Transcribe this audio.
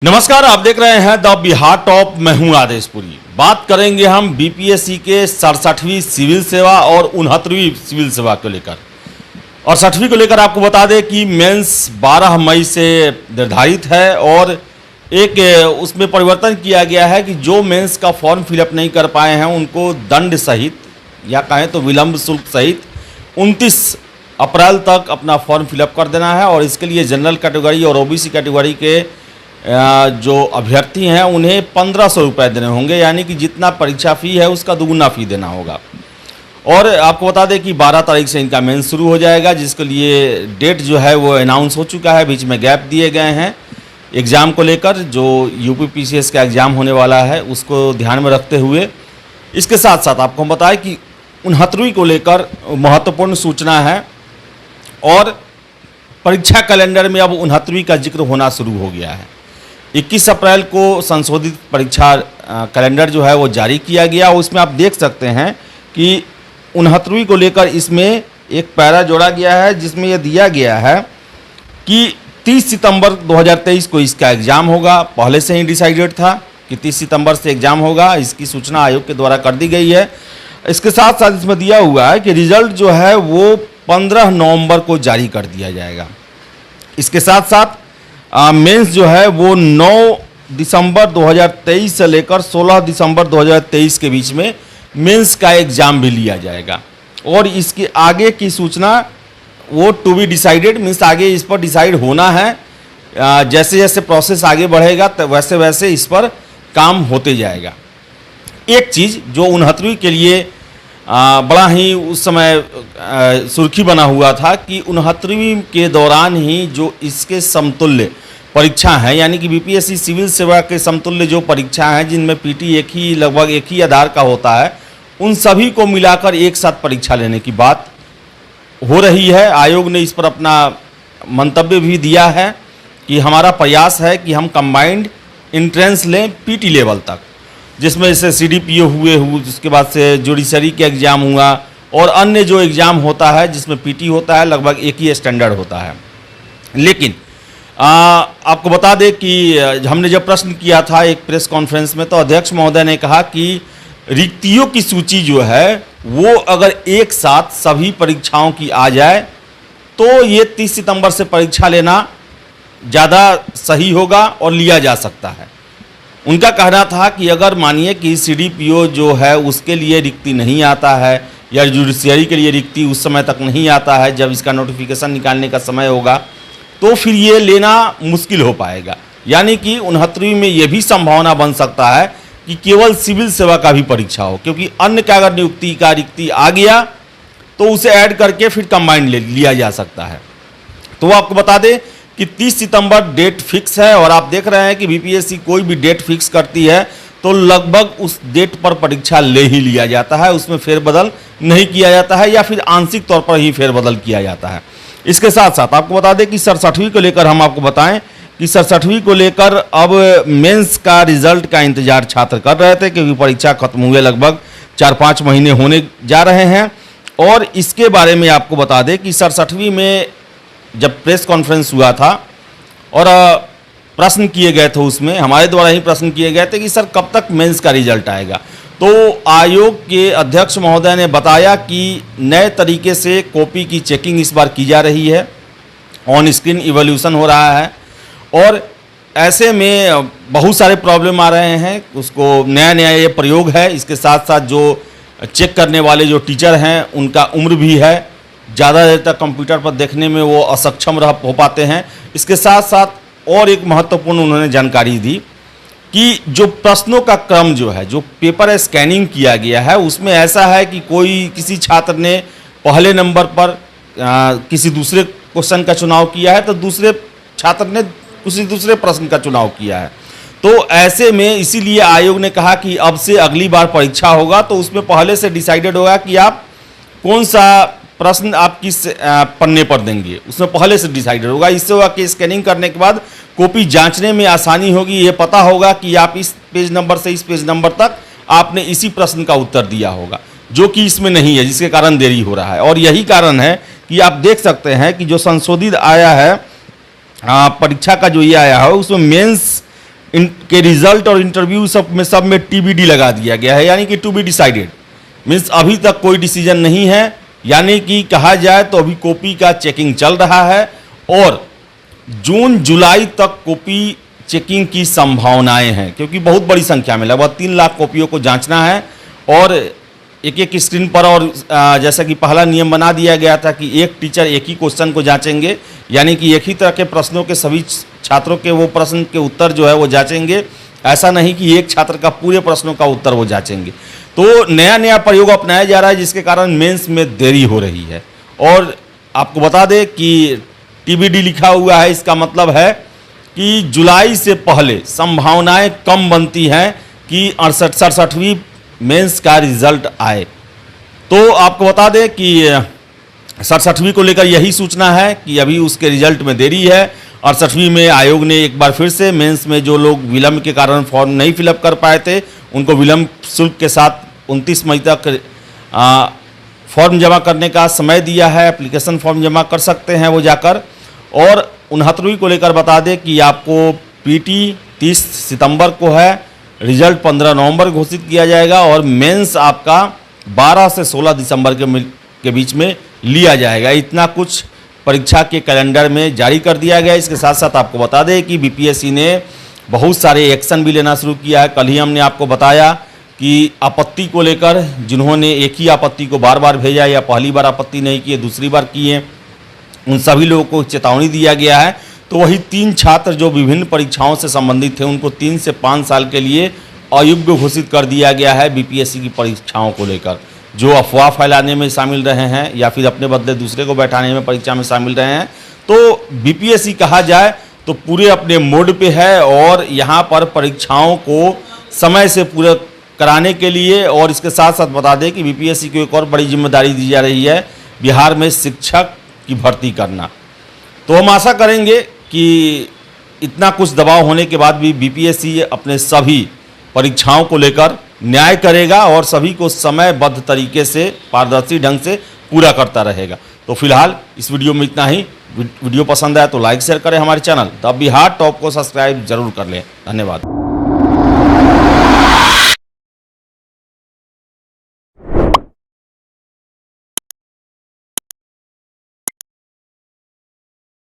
नमस्कार, आप देख रहे हैं द बिहार टॉप। मैं हूं आदेशपुरी। बात करेंगे हम बीपीएससी के 67वीं सिविल सेवा और 69वीं सिविल सेवा को लेकर। और 60वीं को लेकर आपको बता दें कि मेंस 12 मई से निर्धारित है और एक उसमें परिवर्तन किया गया है कि जो मेंस का फॉर्म फिलअप नहीं कर पाए हैं उनको दंड सहित या कहें तो विलंब शुल्क सहित 29 अप्रैल तक अपना फॉर्म फिलअप कर देना है। और इसके लिए जनरल कैटेगरी और ओबीसी कैटेगरी के जो अभ्यर्थी हैं उन्हें 1500 रुपये देने होंगे, यानी कि जितना परीक्षा फ़ी है उसका दुगुना फ़ी देना होगा। और आपको बता दें कि 12 तारीख से इनका मेंस शुरू हो जाएगा, जिसके लिए डेट जो है वो अनाउंस हो चुका है। बीच में गैप दिए गए हैं एग्ज़ाम को लेकर, जो यूपीपीसीएस का एग्ज़ाम होने वाला है उसको ध्यान में रखते हुए। इसके साथ साथ आपको हम बताएं कि 69वीं को लेकर महत्वपूर्ण सूचना है और परीक्षा कैलेंडर में अब 69वीं का जिक्र होना शुरू हो गया है। 21 अप्रैल को संशोधित परीक्षा कैलेंडर जो है वो जारी किया गया। उसमें आप देख सकते हैं कि 69वीं को लेकर इसमें एक पैरा जोड़ा गया है, जिसमें यह दिया गया है कि 30 सितंबर 2023 को इसका एग्ज़ाम होगा। पहले से ही डिसाइडेड था कि 30 सितंबर से एग्ज़ाम होगा। इसकी सूचना आयोग के द्वारा कर दी गई है। इसके साथ साथ इसमें दिया हुआ है कि रिजल्ट जो है वो 15 नवंबर को जारी कर दिया जाएगा। इसके साथ साथ मेंस जो है वो 9 दिसंबर 2023 से लेकर 16 दिसंबर 2023 के बीच में मेंस का एग्ज़ाम भी लिया जाएगा। और इसके आगे की सूचना वो टू बी डिसाइडेड, मीन्स आगे इस पर डिसाइड होना है। जैसे जैसे प्रोसेस आगे बढ़ेगा तो वैसे वैसे इस पर काम होते जाएगा। एक चीज़ जो 69वीं के लिए बड़ा ही उस समय सुर्खी बना हुआ था कि 69वीं के दौरान ही जो इसके समतुल्य परीक्षा है, यानी कि बीपीएससी सिविल सेवा के समतुल्य जो परीक्षा हैं जिनमें पीटी लगभग एक ही आधार का होता है, उन सभी को मिलाकर एक साथ परीक्षा लेने की बात हो रही है। आयोग ने इस पर अपना मंतव्य भी दिया है कि हमारा प्रयास है कि हम कंबाइंड एंट्रेंस लें पीटी लेवल तक, जिसमें जैसे सीडीपीओ हुए उसके बाद से जुडिशरी के एग्ज़ाम हुआ और अन्य जो एग्ज़ाम होता है जिसमें पीटी होता है, लगभग एक ही स्टैंडर्ड होता है। लेकिन आपको बता दें कि हमने जब प्रश्न किया था एक प्रेस कॉन्फ्रेंस में, तो अध्यक्ष महोदय ने कहा कि रिक्तियों की सूची जो है वो अगर एक साथ सभी परीक्षाओं की आ जाए तो ये 30 सितंबर से परीक्षा लेना ज़्यादा सही होगा और लिया जा सकता है। उनका कहना था कि अगर मानिए कि सीडीपीओ जो है उसके लिए रिक्ति नहीं आता है या जुडिशरी के लिए रिक्ति उस समय तक नहीं आता है जब इसका नोटिफिकेशन निकालने का समय होगा, तो फिर ये लेना मुश्किल हो पाएगा। यानी कि 69वीं में ये भी संभावना बन सकता है कि केवल सिविल सेवा का भी परीक्षा हो, क्योंकि अन्य का अगर नियुक्ति का रिक्ति आ गया तो उसे ऐड करके फिर कंबाइंड लिया जा सकता है। तो आपको बता दें कि 30 सितंबर डेट फिक्स है और आप देख रहे हैं कि बीपीएससी कोई भी डेट फिक्स करती है तो लगभग उस डेट पर परीक्षा ले ही लिया जाता है, उसमें फेरबदल नहीं किया जाता है या फिर आंशिक तौर पर ही फेरबदल किया जाता है। इसके साथ साथ आपको बता दें कि 67वीं को लेकर हम आपको बताएं कि 67वीं को लेकर अब मेंस का रिजल्ट का इंतजार छात्र कर रहे थे, क्योंकि परीक्षा खत्म हुए लगभग 4-5 महीने होने जा रहे हैं। और इसके बारे में आपको बता दें कि 67वीं में जब प्रेस कॉन्फ्रेंस हुआ था और प्रश्न किए गए थे, उसमें हमारे द्वारा ही प्रश्न किए गए थे कि सर कब तक मेंस का रिजल्ट आएगा, तो आयोग के अध्यक्ष महोदय ने बताया कि नए तरीके से कॉपी की चेकिंग इस बार की जा रही है, ऑन स्क्रीन इवोल्यूशन हो रहा है और ऐसे में बहुत सारे प्रॉब्लम आ रहे हैं। उसको नया नया ये प्रयोग है। इसके साथ साथ जो चेक करने वाले जो टीचर हैं उनका उम्र भी है, ज़्यादा देर तक कंप्यूटर पर देखने में वो असक्षम हो पाते हैं। इसके साथ साथ और एक महत्वपूर्ण उन्होंने जानकारी दी कि जो प्रश्नों का क्रम जो है, जो पेपर स्कैनिंग किया गया है, उसमें ऐसा है कि किसी छात्र ने पहले नंबर पर किसी दूसरे क्वेश्चन का चुनाव किया है तो दूसरे छात्र ने किसी दूसरे प्रश्न का चुनाव किया है। तो ऐसे में इसीलिए आयोग ने कहा कि अब से अगली बार परीक्षा होगा तो उसमें पहले से डिसाइडेड होगा कि आप कौन सा प्रश्न आप किस पन्ने पर देंगे, उसमें पहले से डिसाइडेड होगा। इससे होगा कि स्कैनिंग करने के बाद कॉपी जांचने में आसानी होगी। ये पता होगा कि आप इस पेज नंबर से इस पेज नंबर तक आपने इसी प्रश्न का उत्तर दिया होगा, जो कि इसमें नहीं है, जिसके कारण देरी हो रहा है। और यही कारण है कि आप देख सकते हैं कि जो संशोधित आया है परीक्षा का जो ये आया है उसमें मेंस इनके रिजल्ट और इंटरव्यू सब में TBD लगा दिया गया है, यानी कि टू बी डिसाइडेड। मीन्स अभी तक कोई डिसीजन नहीं है, यानी कि कहा जाए तो अभी कॉपी का चेकिंग चल रहा है और जून जुलाई तक कॉपी चेकिंग की संभावनाएं हैं, क्योंकि बहुत बड़ी संख्या में लगभग 3 लाख कॉपियों को जांचना है और एक एक स्क्रीन पर। और जैसा कि पहला नियम बना दिया गया था कि एक टीचर एक ही क्वेश्चन को जांचेंगे, यानी कि एक ही तरह के प्रश्नों के सभी छात्रों के वो प्रश्न के उत्तर जो है वो जांचेंगे। ऐसा नहीं कि एक छात्र का पूरे प्रश्नों का उत्तर वो जांचेंगे। तो नया प्रयोग अपनाया जा रहा है, जिसके कारण मेंस में देरी हो रही है। और आपको बता दें कि TBD लिखा हुआ है, इसका मतलब है कि जुलाई से पहले संभावनाएं कम बनती हैं कि 67वीं मेंस का रिजल्ट आए। तो आपको बता दें कि 67वीं को लेकर यही सूचना है कि अभी उसके रिजल्ट में देरी है। 68वीं में आयोग ने एक बार फिर से मेंस में जो लोग विलंब के कारण फॉर्म नहीं फिलअप कर पाए थे, उनको विलंब शुल्क के साथ 29 मई तक फॉर्म जमा करने का समय दिया है। एप्लीकेशन फॉर्म जमा कर सकते हैं वो जाकर। और 69वीं को लेकर बता दें कि आपको PT 30 सितंबर को है, रिजल्ट 15 नवंबर घोषित किया जाएगा और मेंस आपका 12 से 16 दिसंबर के बीच में लिया जाएगा। इतना कुछ परीक्षा के कैलेंडर में जारी कर दिया गया। इसके साथ साथ आपको बता दें कि BPSC ने बहुत सारे एक्शन भी लेना शुरू किया है। कल ही हमने आपको बताया कि आपत्ति को लेकर जिन्होंने एक ही आपत्ति को बार बार भेजा या पहली बार आपत्ति नहीं की, दूसरी बार किए, उन सभी लोगों को चेतावनी दिया गया है। तो वही 3 छात्र जो विभिन्न परीक्षाओं से संबंधित थे, उनको 3 से 5 साल के लिए अयोग्य घोषित कर दिया गया है BPSC की परीक्षाओं को लेकर। जो अफवाह फैलाने में शामिल रहे हैं या फिर अपने बदले दूसरे को बैठाने में परीक्षा में शामिल रहे हैं, तो BPSC कहा जाए तो पूरे अपने मोड पे है और यहाँ पर परीक्षाओं को समय से पूरा कराने के लिए। और इसके साथ साथ बता दें कि BPSC को एक और बड़ी जिम्मेदारी दी जा रही है, बिहार में शिक्षक की भर्ती करना। तो हम आशा करेंगे कि इतना कुछ दबाव होने के बाद भी BPSC अपने सभी परीक्षाओं को लेकर न्याय करेगा और सभी को समयबद्ध तरीके से पारदर्शी ढंग से पूरा करता रहेगा। तो फिलहाल इस वीडियो में इतना ही। वीडियो पसंद आया तो लाइक शेयर करें, हमारे चैनल द बिहार टॉप को सब्सक्राइब जरूर कर लें। धन्यवाद।